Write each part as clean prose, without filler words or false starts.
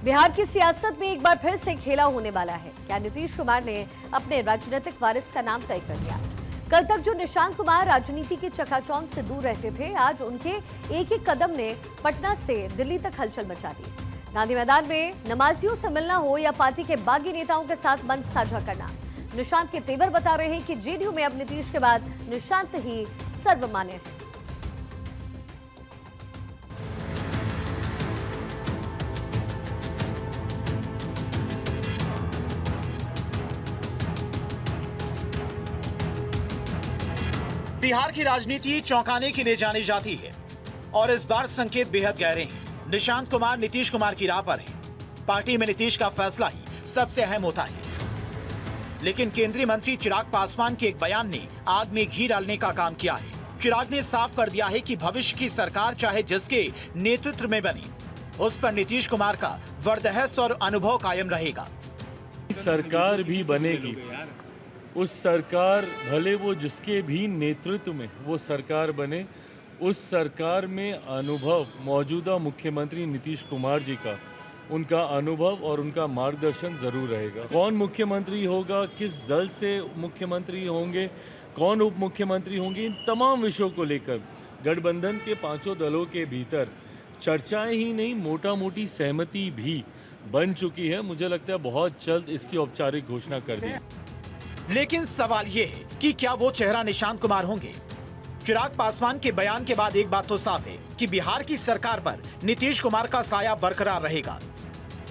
बिहार की सियासत में एक बार फिर से खेला होने वाला है। क्या नीतीश कुमार ने अपने राजनीतिक वारिस का नाम तय कर लिया? कल तक जो निशांत कुमार राजनीति की चकाचौंध से दूर रहते थे, आज उनके एक एक कदम ने पटना से दिल्ली तक हलचल मचा दी। गांधी मैदान में नमाजियों से मिलना हो या पार्टी के बागी नेताओं के साथ मंच साझा करना, निशांत के तेवर बता रहे हैं कि जेडीयू में अब नीतीश के बाद निशांत ही सर्वमान्य है। बिहार की राजनीति चौंकाने के लिए जानी जाती है और इस बार संकेत बेहद गहरे हैं। निशांत कुमार नीतीश कुमार की राह पर हैं। पार्टी में नीतीश का फैसला ही सबसे अहम होता है, लेकिन केंद्रीय मंत्री चिराग पासवान के एक बयान ने आग में घी डालने का काम किया है। चिराग ने साफ कर दिया है कि भविष्य की सरकार चाहे जिसके नेतृत्व में बने, उस पर नीतीश कुमार का वर्दहस्त और अनुभव कायम रहेगा। सरकार भी बनेगी, उस सरकार भले वो जिसके भी नेतृत्व में वो सरकार बने, उस सरकार में अनुभव मौजूदा मुख्यमंत्री नीतीश कुमार जी का, उनका अनुभव और उनका मार्गदर्शन जरूर रहेगा। कौन मुख्यमंत्री होगा, किस दल से मुख्यमंत्री होंगे, कौन उप मुख्यमंत्री होंगे, इन तमाम विषयों को लेकर गठबंधन के पांचों दलों के भीतर चर्चाएं ही नहीं, मोटा मोटी सहमति भी बन चुकी है। मुझे लगता है बहुत जल्द इसकी औपचारिक घोषणा कर दी। लेकिन सवाल ये है कि क्या वो चेहरा निशांत कुमार होंगे? चिराग पासवान के बयान के बाद एक बात तो साफ है कि बिहार की सरकार पर नीतीश कुमार का साया बरकरार रहेगा।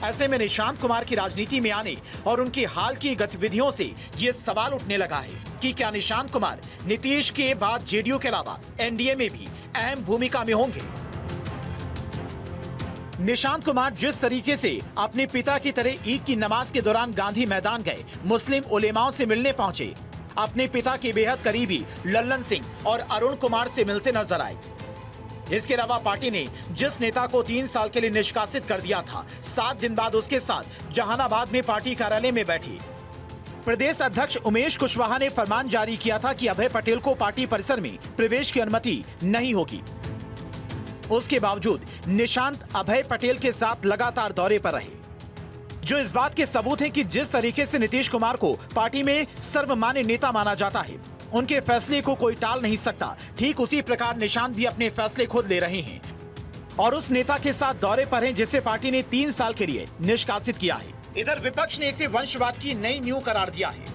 ऐसे में निशांत कुमार की राजनीति में आने और उनकी हाल की गतिविधियों से ये सवाल उठने लगा है कि क्या निशांत कुमार नीतीश के बाद जेडीयू के अलावा एनडीए में भी अहम भूमिका में होंगे? निशांत कुमार जिस तरीके से अपने पिता की तरह ईद की नमाज के दौरान गांधी मैदान गए, मुस्लिम उलेमाओं से मिलने पहुंचे, अपने पिता के बेहद करीबी लल्लन सिंह और अरुण कुमार से मिलते नजर आए। इसके अलावा पार्टी ने जिस नेता को 3 साल के लिए निष्कासित कर दिया था, 7 दिन बाद उसके साथ जहानाबाद में पार्टी कार्यालय में बैठी प्रदेश अध्यक्ष उमेश कुशवाहा ने फरमान जारी किया था कि अभय पटेल को पार्टी परिसर में प्रवेश की अनुमति नहीं होगी। उसके बावजूद निशांत अभय पटेल के साथ लगातार दौरे पर रहे, जो इस बात के सबूत हैं कि जिस तरीके से नीतीश कुमार को पार्टी में सर्वमान्य नेता माना जाता है, उनके फैसले को कोई टाल नहीं सकता। ठीक उसी प्रकार निशांत भी अपने फैसले खुद ले रहे हैं और उस नेता के साथ दौरे पर हैं जिसे पार्टी ने 3 साल के लिए निष्कासित किया है। इधर विपक्ष ने इसे वंशवाद की नई नींव करार दिया है।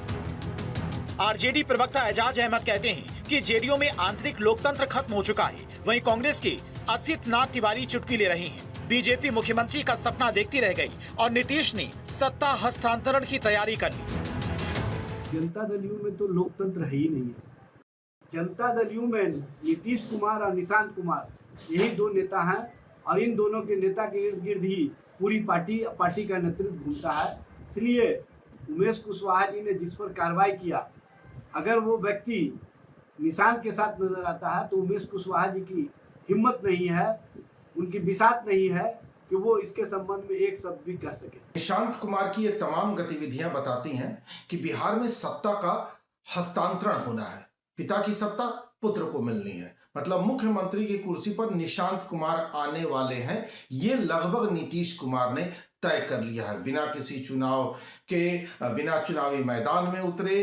आरजेडी प्रवक्ता एजाज अहमद कहते हैं कि जेडीयू में आंतरिक लोकतंत्र खत्म हो चुका है। वहीं कांग्रेस के असित नाथ तिवारी चुटकी ले रहे हैं। बीजेपी मुख्यमंत्री का सपना देखती रह गई और नीतीश ने सत्ता हस्तांतरण की तैयारी कर ली। जनता दल यू में तो लोकतंत्र है ही नहीं है। जनता दल यू में नीतीश कुमार और निशांत कुमार यही 2 नेता हैं और इन दोनों के नेता के इर्द गिर्द ही पूरी पार्टी का नेतृत्व घूमता है। इसलिए उमेश कुशवाहा जी ने जिस पर कार्रवाई किया, अगर वो व्यक्ति निशांत के साथ नजर आता है तो उमेश कुशवाहा जी की हिम्मत नहीं है, उनकी बिसात नहीं है कि वो इसके संबंध में एक शब्द भी कह सके। निशांत कुमार की ये तमाम गतिविधियां बताती हैं कि बिहार में सत्ता का हस्तांतरण होना है। पिता की सत्ता पुत्र को मिलनी है, मतलब मुख्यमंत्री की कुर्सी पर निशांत कुमार आने वाले हैं। ये लगभग नीतीश कुमार ने तय कर लिया है। बिना किसी चुनाव के, बिना चुनावी मैदान में उतरे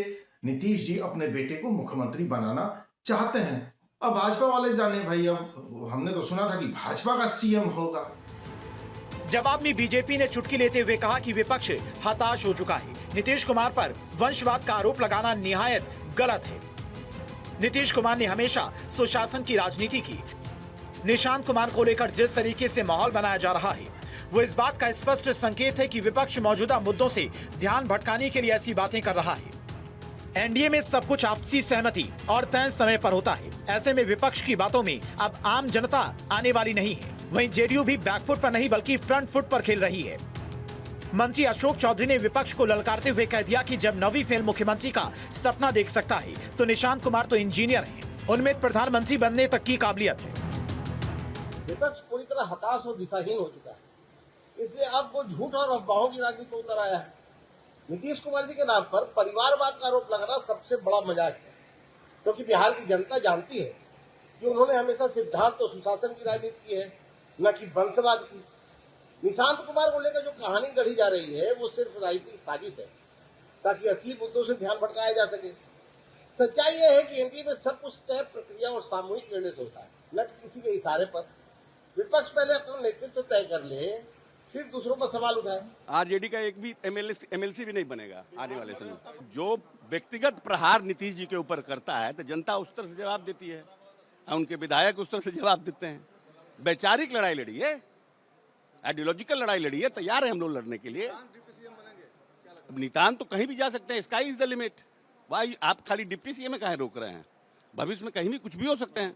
नीतीश जी अपने बेटे को मुख्यमंत्री बनाना चाहते हैं। अब भाजपा वाले जाने भाई, अब हमने तो सुना था कि भाजपा का सीएम होगा। जवाब में बीजेपी ने चुटकी लेते हुए कहा कि विपक्ष हताश हो चुका है। नीतीश कुमार पर वंशवाद का आरोप लगाना निहायत गलत है। नीतीश कुमार ने हमेशा सुशासन की राजनीति की। निशांत कुमार को लेकर जिस तरीके से माहौल बनाया जा रहा है, वो इस बात का स्पष्ट संकेत है कि विपक्ष मौजूदा मुद्दों से ध्यान भटकाने के लिए ऐसी बातें कर रहा है। एनडीए में सब कुछ आपसी सहमति और तय समय पर होता है। ऐसे में विपक्ष की बातों में अब आम जनता आने वाली नहीं है। वहीं जेडीयू भी बैकफुट पर नहीं बल्कि फ्रंट फुट पर खेल रही है। मंत्री अशोक चौधरी ने विपक्ष को ललकारते हुए कह दिया कि जब नवी फेल मुख्यमंत्री का सपना देख सकता है तो निशांत कुमार तो इंजीनियर हैं, उनमें प्रधानमंत्री बनने तक की काबिलियत है। विपक्ष पूरी तरह हताश और दिशाहीन हो चुका है, इसलिए अब वो झूठ और अफवाहों की राजनीति को उतर आया है। नीतीश कुमार जी के नाम पर परिवारवाद का आरोप लगाना सबसे बड़ा मजाक है, क्योंकि बिहार की जनता जानती है कि उन्होंने हमेशा सिद्धांत और सुशासन की राजनीति की है, न कि वंशवाद की। निशांत कुमार को लेकर जो कहानी गढ़ी जा रही है वो सिर्फ राजनीतिक साजिश है ताकि असली मुद्दों से ध्यान भटकाया जा सके। सच्चाई यह है कि एनडीए में सब कुछ तय प्रक्रिया और सामूहिक निर्णय से होता है, न कि किसी के इशारे पर। विपक्ष पहले अपना नेतृत्व तय कर ले, फिर दूसरों पर सवाल उठाए। आरजेडी का एक भी एमएलसी भी नहीं बनेगा आने वाले समय। जो व्यक्तिगत प्रहार नीतीश जी के ऊपर करता है तो जनता उस तरह से जवाब देती है, उनके विधायक उस तरह से जवाब देते हैं। वैचारिक लड़ाई लड़ी है, आइडियोलॉजिकल लड़ाई लड़ी है, तैयार है हम लोग लड़ने के लिए। नितान तो कहीं भी जा सकते हैं, स्काई इज द लिमिट। भाई आप खाली डिप्टी सीएम में काहे रोक रहे हैं? भविष्य में कहीं भी कुछ भी हो सकते हैं,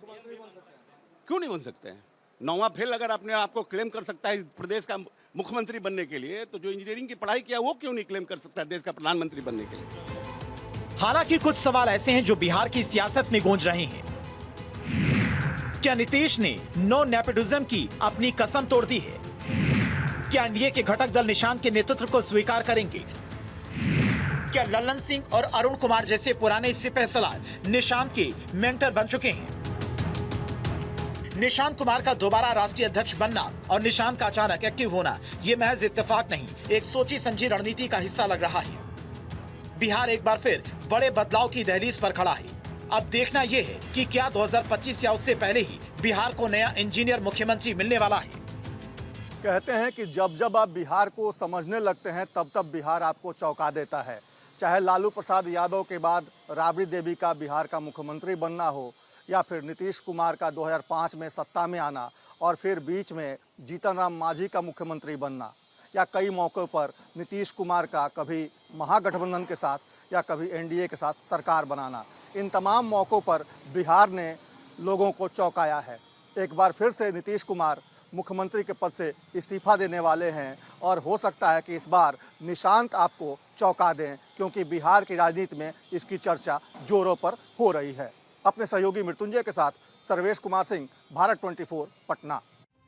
क्यों नहीं बन सकते हैं? 9वां फेल अगर अपने आपको क्लेम कर सकता है इस प्रदेश का मुख्यमंत्री बनने के लिए, तो जो इंजीनियरिंग की पढ़ाई किया वो क्यों नहीं क्लेम कर सकता है देश का प्रधानमंत्री बनने के लिए? हालांकि कुछ सवाल ऐसे हैं जो बिहार की सियासत में गूंज रहे हैं। क्या नीतीश ने नो नेपोटिज्म की अपनी कसम तोड़ दी है? क्या एनडीए के घटक दल निशांत के नेतृत्व को स्वीकार करेंगे? क्या लल्लन सिंह और अरुण कुमार जैसे पुराने सिपहसालार निशांत के मेंटर बन चुके हैं? निशांत कुमार का दोबारा राष्ट्रीय अध्यक्ष बनना और निशांत का अचानक एक्टिव होना ये महज इत्तेफाक नहीं, एक सोची समझी रणनीति का हिस्सा लग रहा है। बिहार एक बार फिर बड़े बदलाव की दहलीज पर खड़ा है। अब देखना यह है कि क्या 2025 या उससे पहले ही बिहार को नया इंजीनियर मुख्यमंत्री मिलने वाला है। कहते हैं कि जब जब आप बिहार को समझने लगते हैं तब तब बिहार आपको चौंका देता है। चाहे लालू प्रसाद यादव के बाद राबड़ी देवी का बिहार का मुख्यमंत्री बनना हो, या फिर नीतीश कुमार का 2005 में सत्ता में आना और फिर बीच में जीतन राम मांझी का मुख्यमंत्री बनना, या कई मौक़ों पर नीतीश कुमार का कभी महागठबंधन के साथ या कभी एनडीए के साथ सरकार बनाना, इन तमाम मौक़ों पर बिहार ने लोगों को चौंकाया है। एक बार फिर से नीतीश कुमार मुख्यमंत्री के पद से इस्तीफा देने वाले हैं और हो सकता है कि इस बार निशांत आपको चौंका दें, क्योंकि बिहार की राजनीति में इसकी चर्चा जोरों पर हो रही है। अपने सहयोगी मृत्युंजय के साथ सर्वेश कुमार सिंह, भारत 24, पटना।